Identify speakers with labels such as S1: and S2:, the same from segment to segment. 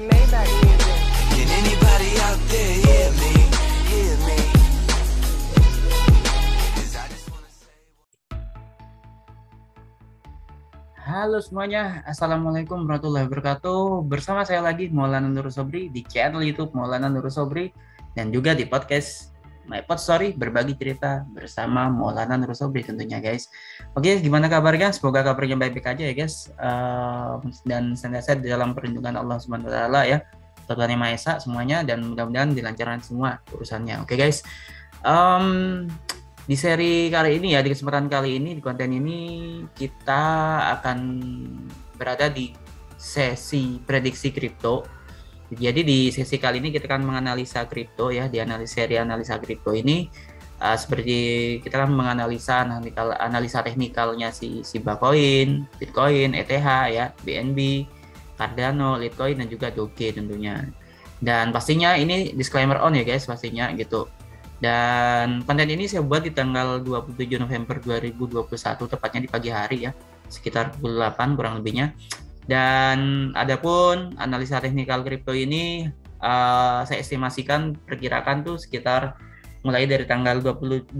S1: Maybach music.
S2: Can anybody out there hear me? Hear me? 'Cause I just wanna say.
S3: Halo semuanya, Assalamualaikum warahmatullahi wabarakatuh. Bersama saya lagi Maulana Nur Sobri di channel YouTube Maulana Nur Sobri dan juga di podcast My Pod Story, berbagi cerita bersama Maulana Nur Sobri tentunya guys. Oke, gimana kabarnya? Semoga kabarnya baik-baik aja ya guys. Dan senantiasa dalam perlindungan Allah Subhanahu wa taala ya. Tuhan Yang Maha Esa semuanya, dan mudah-mudahan dilancarkan semua urusannya. Oke guys. Di seri kali ini ya, di kesempatan kali ini, di konten ini kita akan berada di sesi prediksi kripto. Jadi di sesi kali ini kita akan menganalisa kripto ya, di seri analisa kripto ini seperti kita akan menganalisa analisa teknikalnya si Shiba Coin, Bitcoin, ETH ya, BNB, Cardano, Litecoin dan juga Doge tentunya. Dan pastinya ini disclaimer on ya guys pastinya gitu. Dan konten ini saya buat di tanggal 27 November 2021, tepatnya di pagi hari ya, sekitar pukul 8 kurang lebihnya. Dan adapun analisa teknikal kripto ini saya estimasikan perkirakan tuh sekitar mulai dari tanggal 27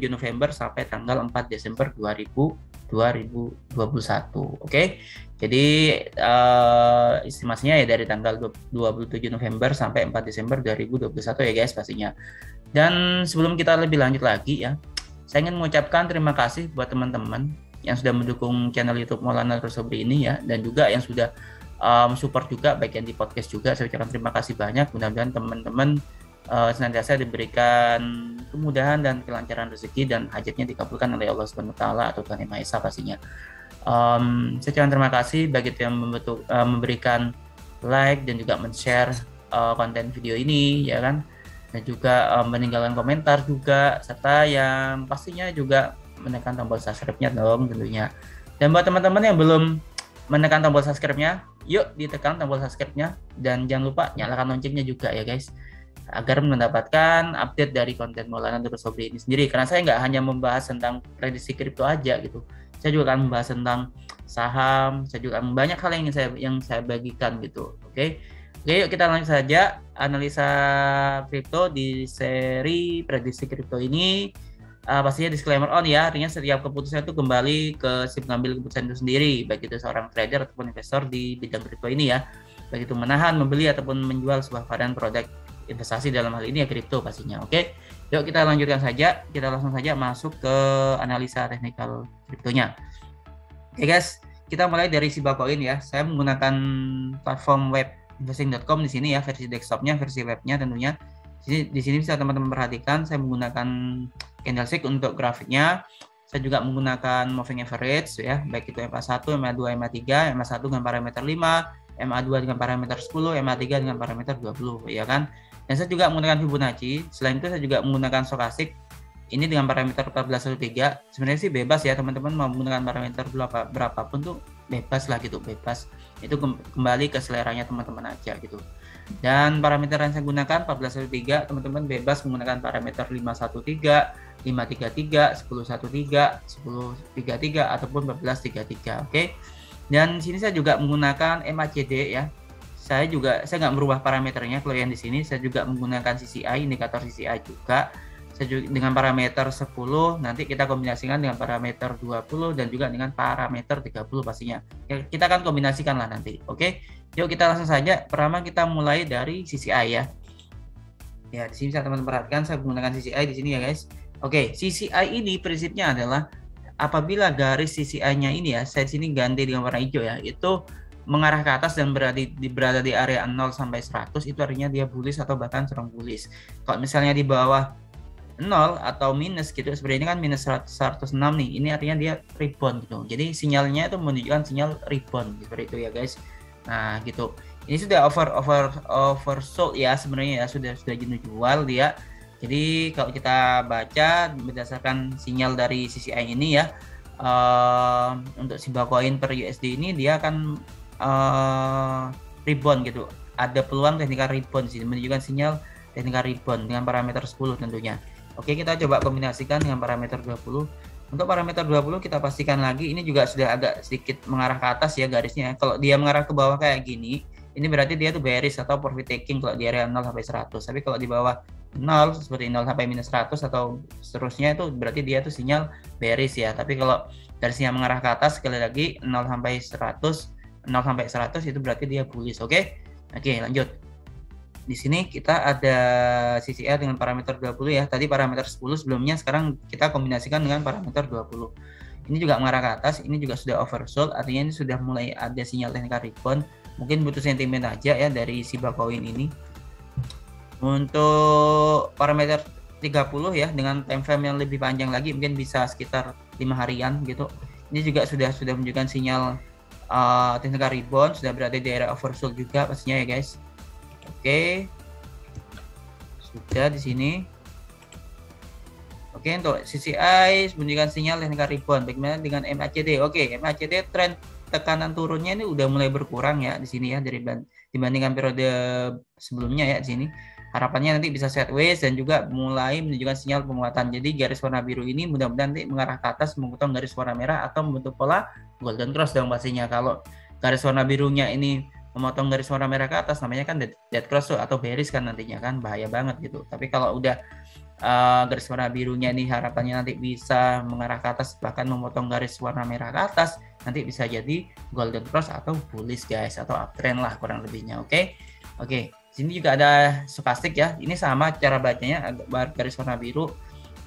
S3: November sampai tanggal 4 Desember 2021. Oke. Jadi estimasinya ya dari tanggal 27 November sampai 4 Desember 2021 ya guys pastinya. Dan sebelum kita lebih lanjut lagi ya, saya ingin mengucapkan terima kasih buat teman-teman yang sudah mendukung channel YouTube Maulana Nur Sobri ini ya, dan juga yang sudah support juga bagian di podcast juga. Saya ucapkan terima kasih banyak. Mudah-mudahan teman-teman senantiasa diberikan kemudahan dan kelancaran rezeki dan hajatnya dikabulkan oleh Allah Subhanahu wa taala atau Tuhan Yang Maha Esa pastinya. Saya ucapkan terima kasih bagi yang memberikan like dan juga men-share konten video ini ya kan, dan juga meninggalkan komentar juga, serta yang pastinya juga menekan tombol subscribe-nya dong tentunya. Dan buat teman-teman yang belum menekan tombol subscribe-nya, yuk ditekan tombol subscribe-nya dan jangan lupa nyalakan loncengnya juga ya guys, agar mendapatkan update dari konten Maulana Nur Sobri ini sendiri. Karena saya nggak hanya membahas tentang prediksi kripto aja gitu, saya juga akan membahas tentang saham, saya juga banyak hal yang saya bagikan gitu. Oke, yuk kita langsung saja analisa kripto di seri prediksi kripto ini. Pastinya disclaimer on ya, artinya setiap keputusan itu kembali ke si pengambil keputusan itu sendiri, baik itu seorang trader ataupun investor di bidang kripto ini ya, baik itu menahan, membeli ataupun menjual sebuah varian produk investasi, dalam hal ini ya kripto pastinya. Oke, yuk kita lanjutkan saja, kita langsung saja masuk ke analisa teknikal kriptonya. Oke guys, kita mulai dari Shiba Coin ya. Saya menggunakan platform web investing.com di sini ya, versi desktopnya, versi webnya tentunya. Di sini bisa teman-teman perhatikan, saya menggunakan candlestick untuk grafiknya. Saya juga menggunakan moving average ya, baik itu MA1, MA2, MA3, MA1 dengan parameter 5, MA2 dengan parameter 10, MA3 dengan parameter 20 ya kan. Dan saya juga menggunakan Fibonacci. Selain itu saya juga menggunakan stochastic ini dengan parameter 1413. Sebenarnya sih bebas ya teman-teman, mau menggunakan parameter berapapun tuh bebas lah gitu, bebas. Itu kembali ke seleranya teman-teman aja gitu. Dan parameter yang saya gunakan 1413, teman-teman bebas menggunakan parameter 513, 533, 1013, 1033 ataupun 1433. Oke. Dan di sini saya juga menggunakan MACD ya. Saya nggak merubah parameternya kalau yang di sini. Saya juga menggunakan CCI, indikator CCI juga. Saya juga dengan parameter 10, nanti kita kombinasikan dengan parameter 20 dan juga dengan parameter 30 pastinya. Kita akan kombinasikan lah nanti. Oke. Yuk kita langsung saja. Pertama kita mulai dari CCI ya. Ya, di sini bisa teman-teman perhatikan saya menggunakan CCI di sini ya guys. Oke, CCI ini prinsipnya adalah apabila garis CCI-nya ini ya, saya di sini ganti dengan warna hijau ya, itu mengarah ke atas dan berada di area 0 sampai 100, itu artinya dia bullish atau bahkan strong bullish. Kalau misalnya di bawah 0 atau minus gitu, seperti ini kan minus 106 nih, ini artinya dia rebound gitu. Jadi sinyalnya itu menunjukkan sinyal rebound seperti itu ya guys. Nah gitu, ini sudah oversold ya sebenarnya ya, sudah jenuh jual dia. Jadi kalau kita baca berdasarkan sinyal dari CCI ini ya, untuk Shiba Coin per USD ini dia akan rebound gitu. Ada peluang teknikal rebound sih, menunjukkan sinyal teknikal rebound dengan parameter 10 tentunya. Oke, kita coba kombinasikan dengan parameter 20. Untuk parameter 20 kita pastikan lagi, ini juga sudah agak sedikit mengarah ke atas ya garisnya. Kalau dia mengarah ke bawah kayak gini, ini berarti dia tuh bearish atau profit taking kalau di area 0 sampai 100. Tapi kalau di bawah 0 seperti 0 sampai minus 100 atau seterusnya itu berarti dia tuh sinyal bearish ya. Tapi kalau garisnya mengarah ke atas sekali lagi 0 sampai 100, 0 sampai 100 itu berarti dia bullish. Oke, lanjut. Di sini kita ada CCR dengan parameter 20 ya. Tadi parameter 10 sebelumnya, sekarang kita kombinasikan dengan parameter 20. Ini juga mengarah ke atas, ini juga sudah oversold, artinya ini sudah mulai ada sinyal technical rebound. Mungkin butuh sentimen aja ya dari Shiba Coin ini. Untuk parameter 30 ya, dengan time frame yang lebih panjang lagi, mungkin bisa sekitar 5 harian gitu. Ini juga sudah menunjukkan sinyal technical rebound, sudah berada di area oversold juga pastinya ya guys. Oke, sudah di sini. Oke, untuk CCI menunjukkan sinyal technical rebound. Bagaimana dengan MACD? Oke, MACD tren tekanan turunnya ini udah mulai berkurang ya di sini ya, dibandingkan periode sebelumnya ya di sini. Harapannya nanti bisa sideways dan juga mulai menunjukkan sinyal penguatan. Jadi garis warna biru ini mudah-mudahan nanti mengarah ke atas memotong garis warna merah atau membentuk pola golden cross dong pastinya. Kalau garis warna birunya ini memotong garis warna merah ke atas, namanya kan dead cross tuh, atau bearish kan nantinya kan, bahaya banget gitu. Tapi kalau udah garis warna birunya ini harapannya nanti bisa mengarah ke atas, bahkan memotong garis warna merah ke atas, nanti bisa jadi golden cross atau bullish guys, atau uptrend lah kurang lebihnya. Oke, sini juga ada stochastic ya. Ini sama cara bacanya, garis warna biru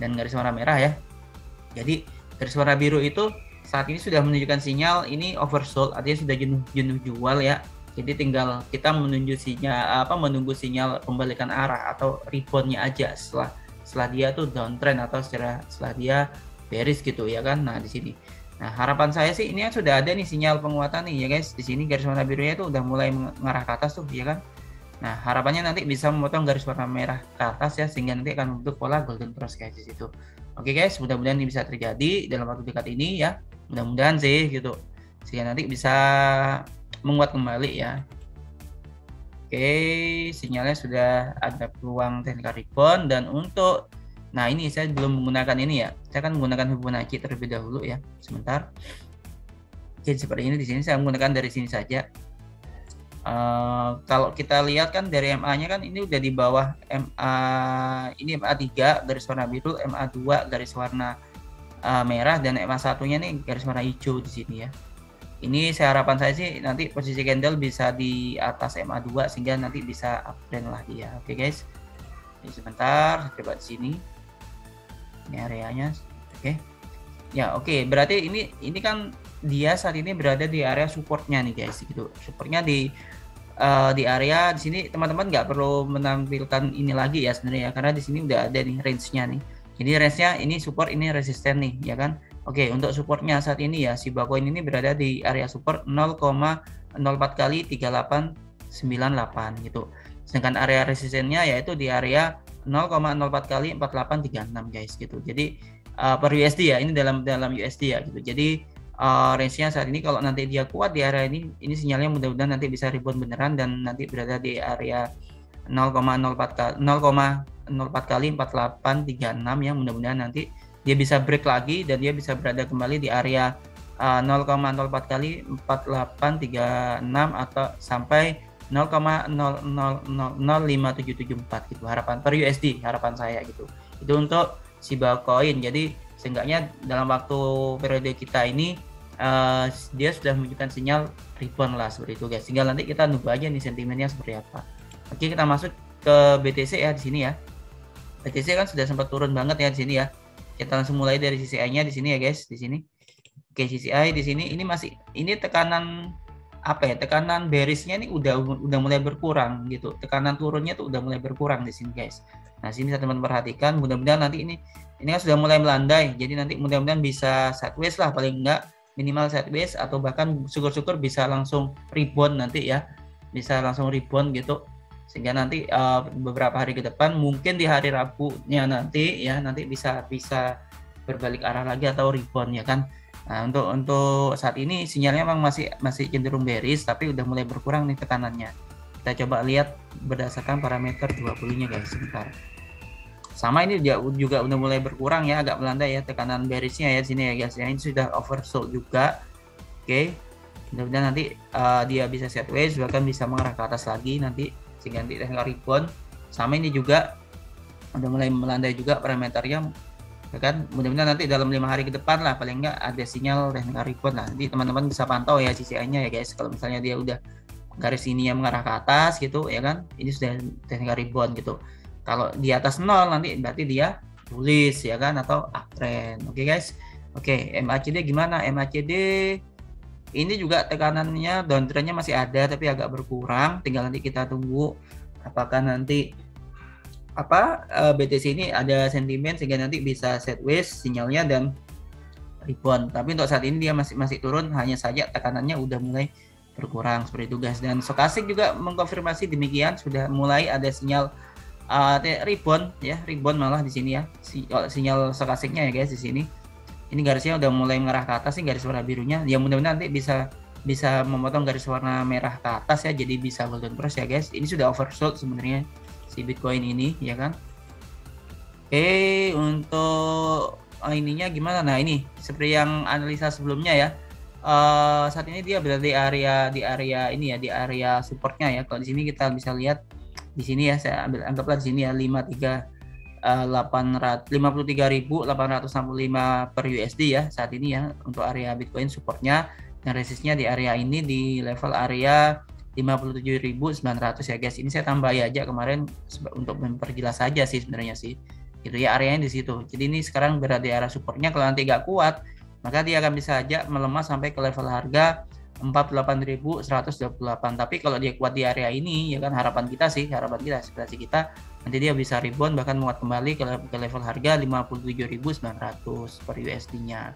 S3: dan garis warna merah ya. Jadi garis warna biru itu saat ini sudah menunjukkan sinyal ini oversold, artinya sudah jenuh jual ya. Jadi tinggal kita menunggu sinyal pembalikan arah atau reboundnya aja setelah dia tuh downtrend atau setelah dia bearish gitu ya kan. Nah di sini, nah harapan saya sih ini sudah ada nih sinyal penguatan nih ya guys. Di sini garis warna birunya itu udah mulai mengarah ke atas tuh ya kan. Nah harapannya nanti bisa memotong garis warna merah ke atas ya, sehingga nanti akan membentuk pola golden cross guys di situ. Oke guys, mudah-mudahan ini bisa terjadi dalam waktu dekat ini ya. Mudah-mudahan sih gitu, sehingga nanti bisa menguat kembali ya. Oke, sinyalnya sudah ada peluang technical rebound. Dan untuk, nah ini saya belum menggunakan ini ya, saya akan menggunakan Fibonacci terlebih dahulu ya, sebentar. Oke, seperti ini. Di sini saya menggunakan dari sini saja. Kalau kita lihat kan dari MA-nya kan ini udah di bawah MA, ini MA3 garis warna biru, MA2 garis warna merah, dan MA1-nya nih garis warna hijau di sini ya. Ini harapan saya sih nanti posisi candle bisa di atas MA2 sehingga nanti bisa uptrend lah dia. Oke guys, ini sebentar, coba di sini. Ini areanya. Oke. Ya, oke. Berarti ini kan dia saat ini berada di area supportnya nih guys gitu. Supportnya di area di sini teman-teman nggak perlu menampilkan ini lagi ya sebenarnya, karena di sini udah ada nih range-nya nih. Jadi range-nya ini support, ini resisten nih ya kan. Oke, untuk supportnya saat ini ya, Shiba Coin ini berada di area support 0,04 kali 3898 gitu. Sedangkan area resistennya yaitu di area 0,04 kali 4836 guys gitu. Jadi per USD ya, ini dalam USD ya gitu. Jadi range-nya saat ini kalau nanti dia kuat di area ini sinyalnya mudah-mudahan nanti bisa rebound beneran dan nanti berada di area 0,04 kali 4836 ya. Mudah-mudahan nanti dia bisa break lagi dan dia bisa berada kembali di area 0,04 kali 4836 atau sampai 0,00057774 gitu harapan per USD, harapan saya gitu. Itu untuk Shiba Coin. Jadi seenggaknya dalam waktu periode kita ini dia sudah menunjukkan sinyal rebound lah seperti itu guys. Tinggal nanti kita nunggu aja nih sentimennya seperti apa. Oke, kita masuk ke BTC ya di sini ya. BTC kan sudah sempat turun banget ya di sini ya. Kita langsung mulai dari CCI-nya di sini ya guys, di sini. Oke, CCI di sini ini masih tekanan apa ya? Tekanan bearish-nya ini udah mulai berkurang gitu. Tekanan turunnya tuh udah mulai berkurang di sini guys. Nah, sini teman-teman perhatikan, mudah-mudahan nanti ini kan sudah mulai melandai. Jadi nanti mudah-mudahan bisa sideways lah, paling enggak minimal sideways, atau bahkan syukur-syukur bisa langsung rebound nanti ya. Bisa langsung rebound gitu. Sehingga nanti beberapa hari ke depan, mungkin di hari Rabunya nanti ya, nanti bisa berbalik arah lagi atau rebound ya kan. Nah, untuk saat ini sinyalnya memang masih cenderung bearish, tapi udah mulai berkurang nih tekanannya. Kita coba lihat berdasarkan parameter 20-nya guys, sebentar. Sama ini juga udah mulai berkurang ya, agak melandai ya tekanan bearish-nya ya sini ya guys. Ya, ini sudah oversold juga. Oke. Mudah-mudahan nanti dia bisa sideways, bahkan bisa mengarah ke atas lagi nanti, sehingga nanti technical rebound. Sama ini juga udah mulai melandai juga parameternya, ya kan. Mudah-mudahan nanti dalam 5 hari ke depan lah paling nggak ada sinyal technical rebound lah. Nanti teman-teman bisa pantau ya CCI-nya ya guys. Kalau misalnya dia udah garis ini yang mengarah ke atas gitu ya kan, ini sudah technical rebound gitu. Kalau di atas 0 nanti berarti dia bullish ya kan, atau uptrend. Oke guys. Oke, MACD gimana? MACD ini juga tekanannya downtrendnya masih ada tapi agak berkurang. Tinggal nanti kita tunggu apakah nanti BTC ini ada sentimen sehingga nanti bisa sideways sinyalnya dan rebound. Tapi untuk saat ini dia masih turun, hanya saja tekanannya udah mulai berkurang seperti itu guys. Dan Stochastic juga mengkonfirmasi demikian, sudah mulai ada sinyal rebound ya, rebound malah di sini ya. Sinyal Stochasticnya ya guys di sini. Ini garisnya udah mulai mengarah ke atas sih, garis warna birunya. Ya mudah-mudahan nanti bisa memotong garis warna merah ke atas ya, jadi bisa golden cross ya guys. Ini sudah oversold sebenarnya si Bitcoin ini ya kan. Oke, untuk ininya gimana? Nah, ini seperti yang analisa sebelumnya ya. Saat ini dia berada di area ini ya, di area supportnya ya. Kalau di sini kita bisa lihat di sini ya, saya anggaplah di sini ya 53.865 per USD ya saat ini ya untuk area Bitcoin supportnya, dan resistnya di area ini di level area 57.900 ya guys. Ini saya tambah aja kemarin untuk memperjelas saja sih sebenarnya sih gitu ya, areanya di situ. Jadi ini sekarang berada di area supportnya. Kalau nanti nggak kuat maka dia akan bisa aja melemah sampai ke level harga 48.128. Tapi kalau dia kuat di area ini ya kan, harapan kita ekspektasi kita nanti dia bisa rebound bahkan menguat kembali ke level harga 57.900 per USD-nya.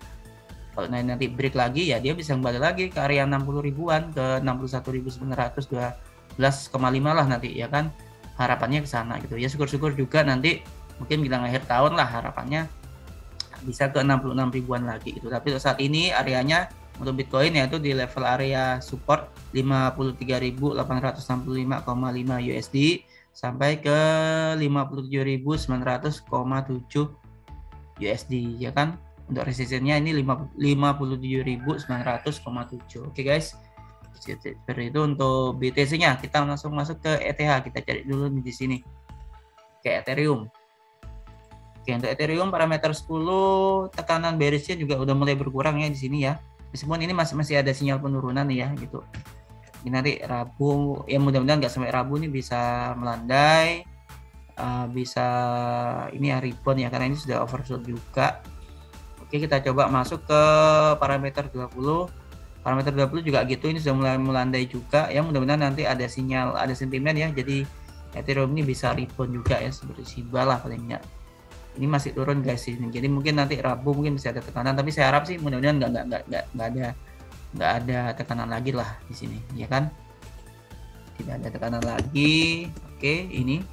S3: Kalau nanti break lagi ya dia bisa kembali lagi ke area 60 ribuan, ke 61.912,5 lah nanti ya kan, harapannya ke sana gitu ya. Syukur-syukur juga nanti mungkin bilang akhir tahun lah harapannya bisa ke 66 ribuan lagi gitu. Tapi saat ini areanya untuk Bitcoin yaitu di level area support 53.865,5 USD sampai ke 57.900,7 USD ya kan. Untuk resistennya ini 57.900,7. Oke guys, seperti itu untuk BTC-nya. Kita langsung masuk ke ETH, kita cari dulu di sini ke Ethereum. Oke, untuk Ethereum parameter 10 tekanan bearish-nya juga udah mulai berkurang ya di sini ya. Meskipun ini masih ada sinyal penurunan nih ya gitu. Ini nanti Rabu ya, mudah-mudahan nggak sampai Rabu nih bisa melandai, bisa ini ya rebound ya, karena ini sudah oversold juga. Oke, kita coba masuk ke parameter 20. Parameter 20 juga gitu, ini sudah mulai melandai juga ya. Mudah-mudahan nanti ada sinyal, ada sentimen ya, jadi Ethereum ini bisa rebound juga ya, seperti Shiba lah paling nggak. Ini masih turun guys ini, jadi mungkin nanti Rabu mungkin bisa ada tekanan, tapi saya harap sih mudah-mudahan nggak ada tekanan lagi lah di sini ya kan, tidak ada tekanan lagi. Oke, ini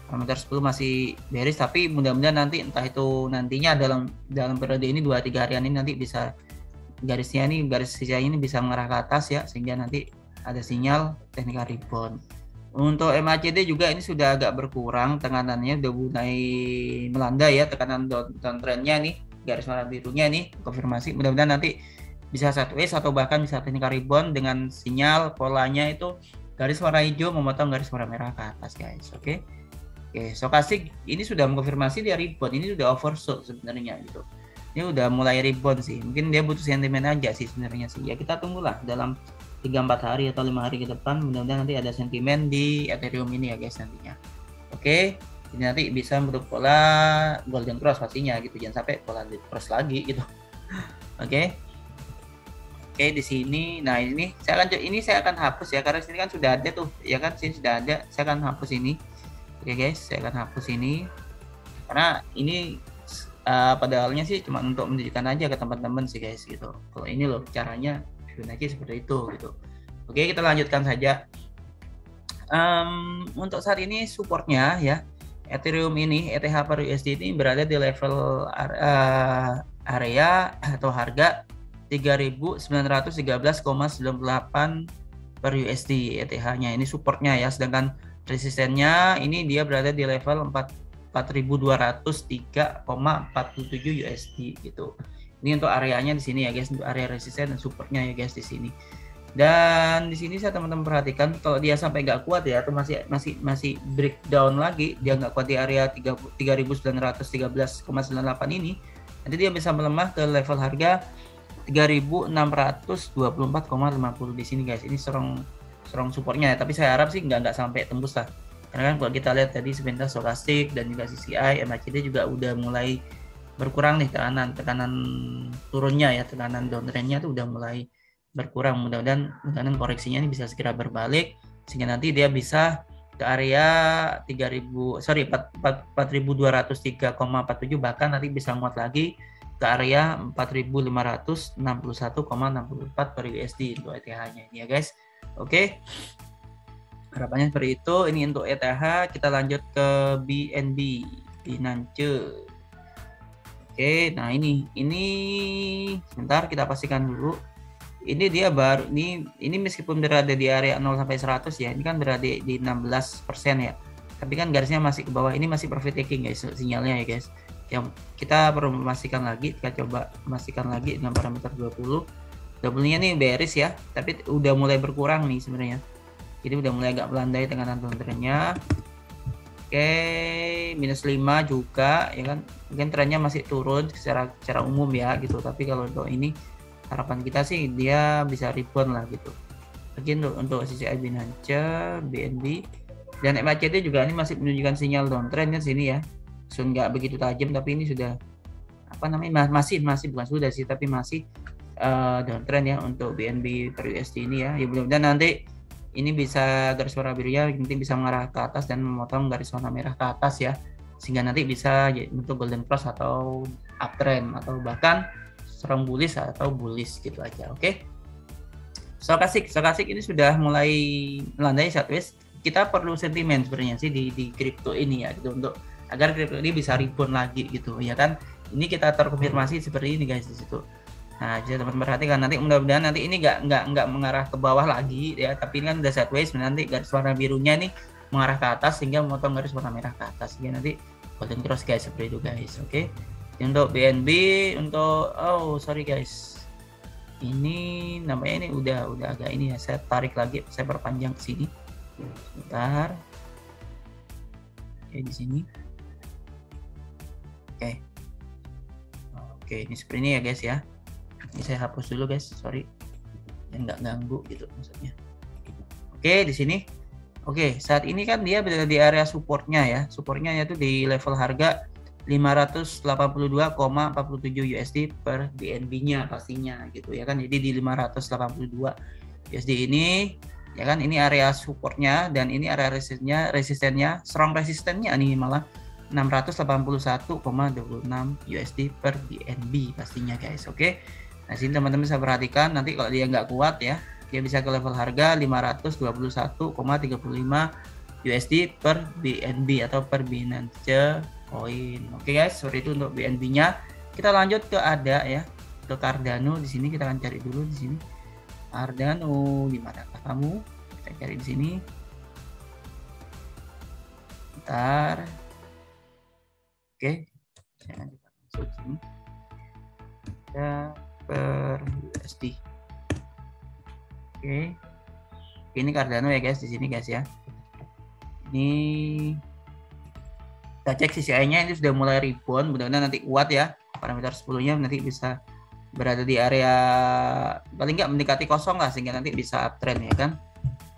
S3: parameter 10 masih bearish, tapi mudah-mudahan nanti entah itu nantinya dalam periode ini 2-3 harian ini nanti bisa garis sisi ini bisa mengarah ke atas ya, sehingga nanti ada sinyal technical rebound. Untuk MACD juga ini sudah agak berkurang tekanannya, udah mulai melandai ya, tekanan downtrendnya nih, garis warna birunya nih konfirmasi. Mudah-mudahan nanti bisa sideways atau bahkan bisa technical rebound dengan sinyal polanya itu garis warna hijau memotong garis warna merah ke atas guys. Oke, Stochastic ini sudah mengkonfirmasi dia rebound, ini sudah oversold sebenarnya gitu. Ini udah mulai rebound sih, mungkin dia butuh sentimen aja sih sebenarnya sih ya. Kita tunggulah dalam 3-4 hari atau 5 hari ke depan, mudah-mudahan nanti ada sentimen di Ethereum ini ya guys nantinya. Oke, ini nanti bisa bentuk pola golden cross pastinya gitu, jangan sampai pola cross lagi gitu. Oke, di sini, nah ini saya akan hapus ya, karena sini kan sudah ada tuh ya kan, sini sudah ada, saya akan hapus ini. Oke guys, saya akan hapus ini karena ini pada awalnya sih cuma untuk menunjukkan aja ke teman-teman sih guys gitu. Kalau ini loh caranya Fibonacci seperti itu gitu. Oke, kita lanjutkan saja. Untuk saat ini supportnya ya, Ethereum ini ETH per USD ini berada di level area atau harga 3.913,98 per USD ETH-nya, ini supportnya ya. Sedangkan resistennya ini dia berada di level 4.203,47 USD gitu. Ini untuk areanya di sini ya guys, untuk area resisten dan supportnya ya guys di sini. Dan di sini saya teman-teman perhatikan kalau dia sampai nggak kuat ya, atau masih breakdown lagi, dia nggak kuat di area 3.913,98 ini, nanti dia bisa melemah ke level harga 3.624,50 di sini guys. Ini strong supportnya ya, tapi saya harap sih nggak sampai tembus lah. Karena kan kalau kita lihat tadi sebentar stokastik dan juga CCI, MACD juga udah mulai berkurang nih tekanan turunnya ya, tekanan downtrendnya tuh udah mulai berkurang. Mudah-mudahan koreksinya ini bisa segera berbalik sehingga nanti dia bisa ke area 4.203,47, bahkan nanti bisa nguat lagi ke area 4.561,64 per USD untuk ETH-nya ini ya guys. Oke. Harapannya seperti itu. Ini untuk ETH. Kita lanjut ke BNB, Binance. Oke, nah ini sebentar kita pastikan dulu. Ini dia baru ini meskipun berada di area 0 sampai 100 ya, ini kan berada di 16% ya. Tapi kan garisnya masih ke bawah. Ini masih profit taking guys sinyalnya ya guys. Yang kita perlu memastikan lagi, kita coba memastikan lagi dengan parameter 20. 20-nya nih bearish ya, tapi udah mulai berkurang nih sebenarnya. Jadi udah mulai agak melandai tekanan downtrendnya. Oke, minus 5 juga ya kan. Mungkin trennya masih turun secara umum ya gitu. Tapi kalau untuk ini harapan kita sih dia bisa rebound lah gitu. Lagi untuk CCI, Binance, BNB dan MACD juga ini masih menunjukkan sinyal downtrend kan sini ya. Nggak begitu tajam, tapi ini sudah masih bukan sudah sih, tapi masih downtrend ya untuk BNB per USD ini ya. Ya mudah-mudahan nanti ini bisa garis warna birunya nanti bisa mengarah ke atas dan memotong garis warna merah ke atas ya, sehingga nanti bisa untuk golden cross atau uptrend atau bahkan strong bullish atau bullish gitu aja. Oke. Stokastik ini sudah mulai melandai sideways. Kita perlu sentimen sebenarnya sih di kripto ini ya gitu, untuk agar kripto ini bisa rebound lagi gitu ya kan. Ini kita terkonfirmasi seperti ini guys di situ. Nah, jadi teman-teman perhatikan nanti mudah-mudahan nanti ini nggak mengarah ke bawah lagi ya, tapi ini kan udah sideways, nanti garis warna birunya nih mengarah ke atas sehingga memotong garis warna merah ke atas sehingga nanti golden cross guys, seperti itu guys. Oke. Untuk BNB sorry guys. Ini namanya ini udah agak ini ya, saya tarik lagi, saya perpanjang ke sini. Sebentar. Oke, di sini. Oke, ini seperti ini ya guys ya. Ini saya hapus dulu guys, sorry. Dan nggak ganggu gitu maksudnya. Oke, di sini. Oke, saat ini kan dia berada di area supportnya ya. Supportnya yaitu di level harga 582,47 USD per BNB-nya pastinya gitu ya kan. Jadi di 582 USD ini ya kan, ini area supportnya dan ini area resistennya strong resistennya nih malah 681,26 USD per BNB pastinya guys. Oke. Nah, sini teman-teman bisa perhatikan nanti kalau dia nggak kuat ya, dia bisa ke level harga 521,35 USD per BNB atau per Binance Coin. Oke guys, seperti itu untuk BNB-nya. Kita lanjut ke ADA ya, ke Cardano. Di sini kita akan cari dulu di sini. Cardano, di manakah kamu? Kita cari di sini. Bentar. Oke. Saya lanjutkan masuk sini. Ya, per USD. Oke. Ini Cardano ya guys di sini guys ya. Ini kita cek CCI-nya ini sudah mulai rebound, mudah-mudahan nanti kuat ya. Parameter 10-nya nanti bisa berada di area paling nggak mendekati kosong lah sehingga nanti bisa uptrend ya kan.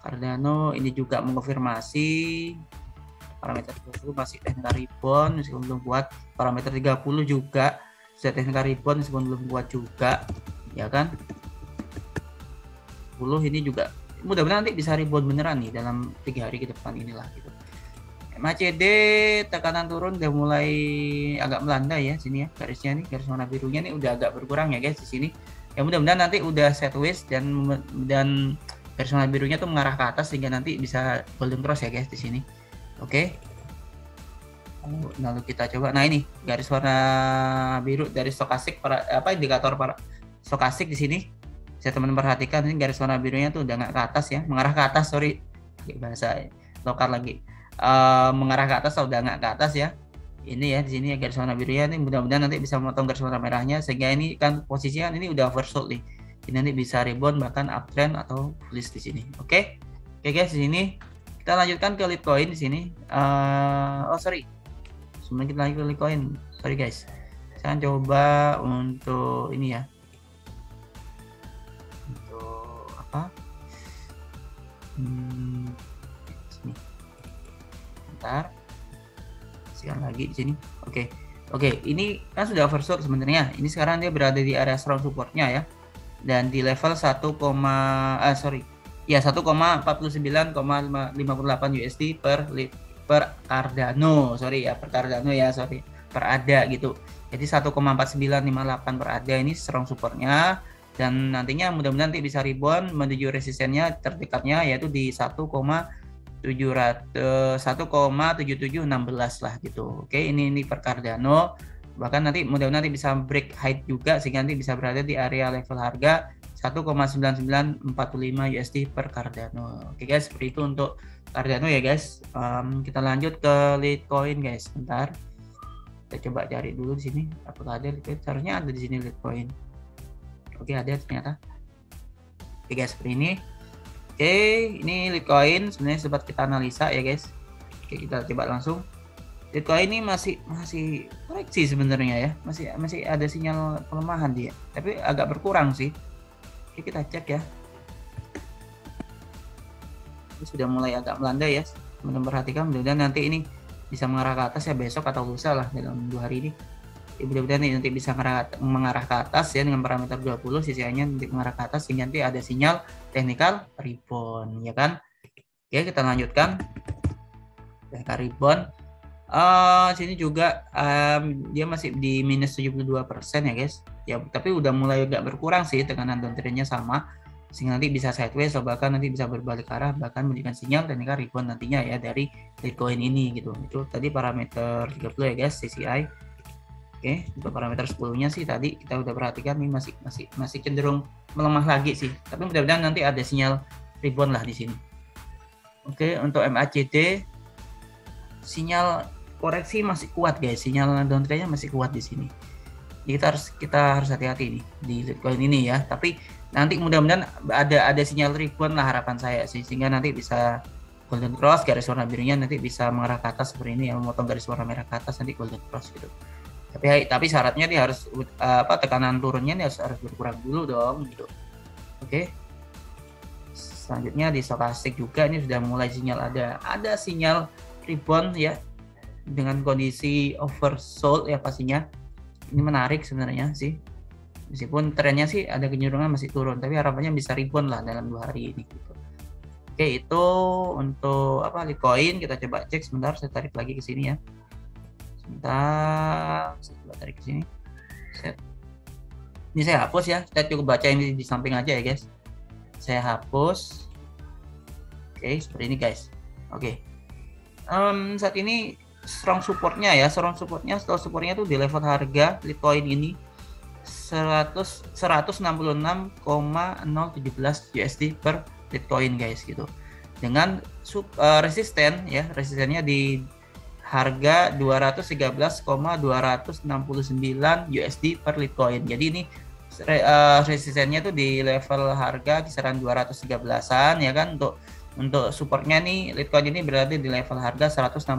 S3: Cardano ini juga mengonfirmasi parameter 20 masih technical rebound meskipun belum kuat. Parameter 30 juga sudah technical rebound meskipun belum kuat juga ya kan. 10 ini juga mudah-mudahan nanti bisa rebound beneran nih dalam 3 hari ke depan inilah gitu. MACD tekanan turun udah mulai agak melandai ya sini ya, garisnya nih, garis warna birunya nih udah agak berkurang ya guys di sini. Ya mudah-mudahan nanti udah sideways dan garis warna birunya tuh mengarah ke atas sehingga nanti bisa golden cross ya guys di sini. Oke. Lalu kita coba. Nah, ini garis warna biru dari stokastik indikator stokastik di sini. Saya teman-teman perhatikan ini garis warna birunya tuh udah nggak ke atas ya, mengarah ke atas, sorry. Bahasa lokal lagi. Mengarah ke atas atau udah nggak ke atas ya. Ini ya di sini ya garis warna birunya ini mudah-mudahan nanti bisa memotong garis warna merahnya sehingga ini kan posisinya ini udah oversold nih. Ini nanti bisa rebound bahkan uptrend atau bullish di sini. Oke guys, di sini kita lanjutkan ke Litecoin di sini. Sebelum kita lanjut ke Litecoin, sorry guys, saya coba untuk ini ya, untuk apa? Sini. Bentar. Sekarang lagi di sini. Oke, ini kan sudah oversold sebenarnya. Ini sekarang dia berada di area strong supportnya ya. Dan di level 1,49,58 USD per Cardano. Per ADA gitu. Jadi 1,4958 per ADA ini strong supportnya, dan nantinya mudah-mudahan nanti bisa rebound menuju resistennya terdekatnya, yaitu di 1,7716 lah gitu. Oke, ini per Cardano. Bahkan nanti mudah-mudahan nanti bisa break height juga, sehingga nanti bisa berada di area level harga 1,9945 USD per Cardano. Oke guys, seperti itu untuk Cardano ya guys. Kita lanjut ke Litecoin guys. Bentar, kita coba cari dulu di sini apakah ada Litecoin. Seharusnya ada di sini Litecoin. Oke, ada ternyata. Oke guys, seperti ini. Oke, ini Litecoin sebenarnya sempat kita analisa ya guys. Oke, kita coba langsung. Litecoin ini masih koreksi sebenarnya ya, masih ada sinyal pelemahan dia, tapi agak berkurang sih. Oke, kita cek ya. Ini sudah mulai agak melandai ya, teman-teman perhatikan. Mudah-mudahan nanti ini bisa mengarah ke atas ya, besok atau lusa lah dalam 2 hari ini. Mudah-mudahan nanti bisa mengarah ke atas ya, dengan parameter 20 sisinya nanti mengarah ke atas, sehingga nanti ada sinyal technical rebound ya kan. Oke, kita lanjutkan technical rebound. Sini juga dia masih di minus 72% ya guys ya, tapi udah mulai agak berkurang sih, tekanan downtrendnya sama, sehingga nanti bisa sideways atau bahkan nanti bisa berbalik arah, bahkan memberikan sinyal technical rebound nantinya ya dari Litecoin ini gitu. Itu tadi parameter 30 ya guys, CCI. Oke, untuk parameter 10-nya sih tadi kita udah perhatikan, ini masih cenderung melemah lagi sih, tapi mudah-mudahan nanti ada sinyal rebound lah di sini. Oke, untuk MACD sinyal koreksi masih kuat guys, sinyal downtrendnya masih kuat di sini. Jadi kita harus hati-hati nih di Litecoin ini ya. Tapi nanti mudah-mudahan ada sinyal rebound lah harapan saya sih, sehingga nanti bisa golden cross, garis warna birunya nanti bisa mengarah ke atas seperti ini ya, memotong garis warna merah ke atas, nanti golden cross gitu. Tapi syaratnya dia harus tekanan turunnya ini harus berkurang dulu dong gitu. Oke. Selanjutnya di stokastik juga ini sudah mulai sinyal ada sinyal rebound ya, dengan kondisi oversold ya pastinya. Ini menarik sebenarnya sih, meskipun trennya sih ada kecenderungan masih turun, tapi harapannya bisa rebound lah dalam 2 hari ini gitu. Oke, itu untuk Litecoin. Kita coba cek sebentar, saya tarik lagi ke sini ya. Sebentar, saya coba tarik ke sini. Ini saya hapus ya, saya cukup baca ini di samping aja ya guys. Saya hapus. Oke, seperti ini guys. Oke. Saat ini strong supportnya setelah supportnya tuh di level harga Litecoin ini 166,017 USD per Litecoin guys gitu, dengan resistennya di harga 213,269 USD per Litecoin. Jadi ini resistennya tuh di level harga kisaran 213-an ya kan. Untuk supportnya nih, Litecoin ini berada di level harga 166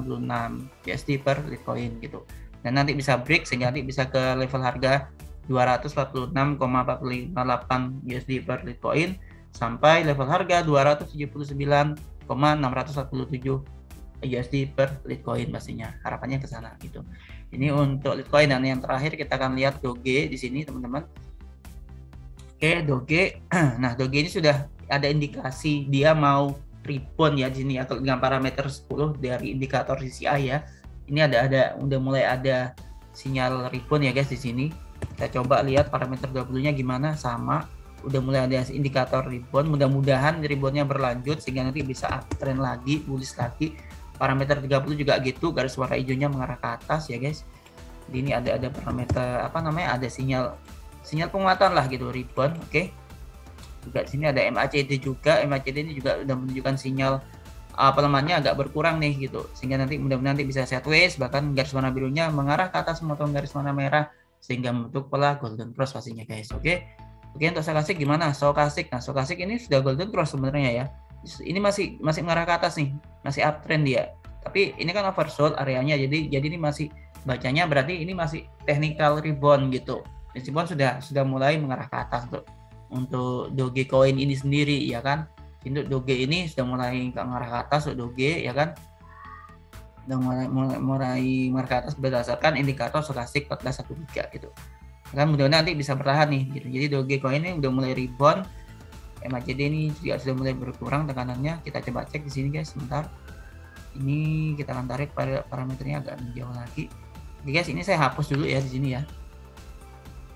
S3: USD per Litecoin gitu. Dan nanti bisa break sehingga nanti bisa ke level harga 246,458 USD per Litecoin sampai level harga 279,647 USD per Litecoin pastinya. Harapannya ke sana gitu. Ini untuk Litecoin. Dan yang terakhir kita akan lihat Doge di sini, teman-teman. Oke, Doge. Nah, Doge ini sudah ada indikasi dia mau rebound ya di sini ya, dengan parameter 10 dari indikator CCI ya. Ini udah mulai ada sinyal rebound ya guys di sini. Kita coba lihat parameter 20-nya gimana, sama udah mulai ada indikator rebound. Mudah-mudahan reboundnya berlanjut sehingga nanti bisa uptrend lagi, bullish lagi. Parameter 30 juga gitu, garis warna hijaunya mengarah ke atas ya guys. Ini ada parameter ada sinyal penguatan lah gitu, rebound. Oke. Juga di sini ada MACD juga. MACD ini juga udah menunjukkan sinyal pelemahannya agak berkurang nih gitu, sehingga mudah-mudahan nanti bisa sideways, bahkan garis warna birunya mengarah ke atas memotong garis warna merah sehingga membentuk pola golden cross pastinya guys. Oke. Oke, untuk stokastik gimana? Stokastik. Nah, stokastik ini sudah golden cross sebenarnya ya. Ini masih mengarah ke atas nih, masih uptrend dia. Tapi ini kan oversold areanya, jadi ini masih bacanya berarti ini masih technical rebound gitu. Meskipun sudah mulai mengarah ke atas untuk Dogecoin ini sendiri ya kan. Untuk Doge ini sudah mulai ke arah ke atas untuk Doge ya kan. Sudah mulai mengarah ke atas berdasarkan indikator stokastik 1413 gitu. Kan mudah-mudahan nanti bisa bertahan nih gitu. Jadi Dogecoin ini udah mulai rebound. MACD ini juga sudah mulai berkurang tekanannya. Kita coba cek di sini guys sebentar. Ini kita akan tarik pada parameternya agak menjauh lagi. Oke guys, ini saya hapus dulu ya di sini ya.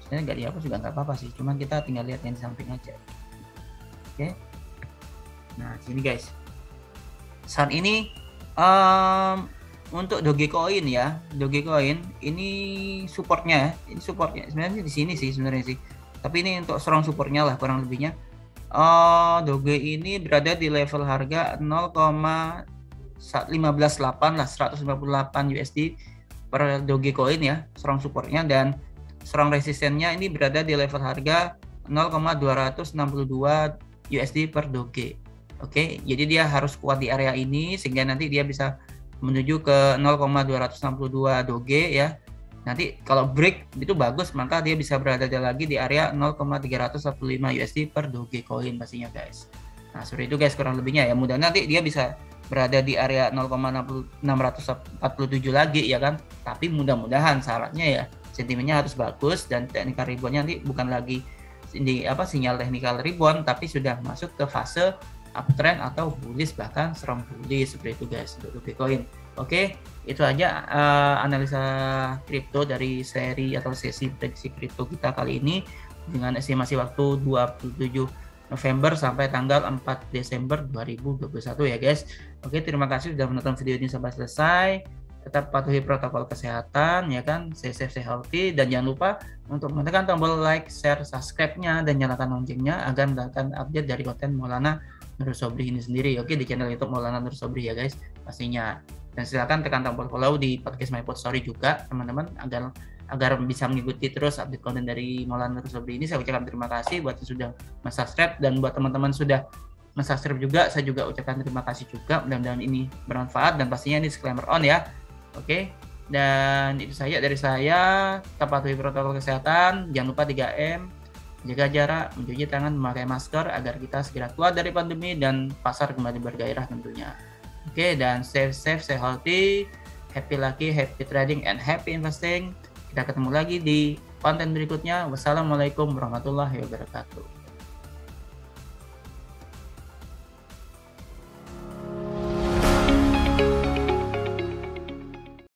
S3: Sebenarnya nggak dihapus juga nggak apa-apa sih, cuman kita tinggal lihat yang di samping aja. Oke. Nah, sini guys. Saat ini untuk Dogecoin ya, Dogecoin ini supportnya, sebenarnya di sini sih sebenarnya sih. Tapi ini untuk strong supportnya lah kurang lebihnya. Doge ini berada di level harga 0,158 lah, 158 USD per Dogecoin ya, strong supportnya, dan strong resistennya ini berada di level harga 0,262 USD per Doge. Oke, jadi dia harus kuat di area ini sehingga nanti dia bisa menuju ke 0,262 Doge ya. Nanti kalau break itu bagus, maka dia bisa berada lagi di area 0,315 USD per Dogecoin pastinya guys. Nah, seperti itu guys kurang lebihnya ya. Mudah nanti dia bisa berada di area 0,647 lagi ya kan. Tapi mudah-mudahan syaratnya ya sentimennya harus bagus dan technical reboundnya nanti bukan lagi sinyal technical rebound, tapi sudah masuk ke fase uptrend atau bullish, bahkan strong bullish seperti itu guys untuk Dogecoin. Oke, itu aja analisa kripto dari seri atau sesi prediksi kripto kita kali ini dengan estimasi waktu 27 November sampai tanggal 4 Desember 2021 ya guys. Oke, terima kasih sudah menonton video ini sampai selesai. Tetap patuhi protokol kesehatan ya kan, stay safe, stay healthy, dan jangan lupa untuk menekan tombol like, share, subscribe-nya, dan nyalakan loncengnya agar mendapatkan update dari konten Maulana Nur Sobri ini sendiri. Oke, di channel YouTube Maulana Nur Sobri ya guys pastinya. Dan silakan tekan tombol follow di podcast MyPod Story juga teman-teman agar bisa mengikuti terus update konten dari Maulana Nur Sobri ini. Saya ucapkan terima kasih buat yang sudah subscribe, dan buat teman-teman sudah subscribe juga saya juga ucapkan terima kasih juga. Mudah-mudahan ini bermanfaat dan pastinya ini disclaimer on ya. Oke, dan itu saja dari saya. Tetap patuhi protokol kesehatan, jangan lupa 3M, jaga jarak, mencuci tangan, memakai masker agar kita segera keluar dari pandemi dan pasar kembali bergairah tentunya. Oke, dan stay safe, stay healthy, happy lucky, happy trading, and happy investing. Kita ketemu lagi di konten berikutnya. Wassalamualaikum warahmatullahi wabarakatuh.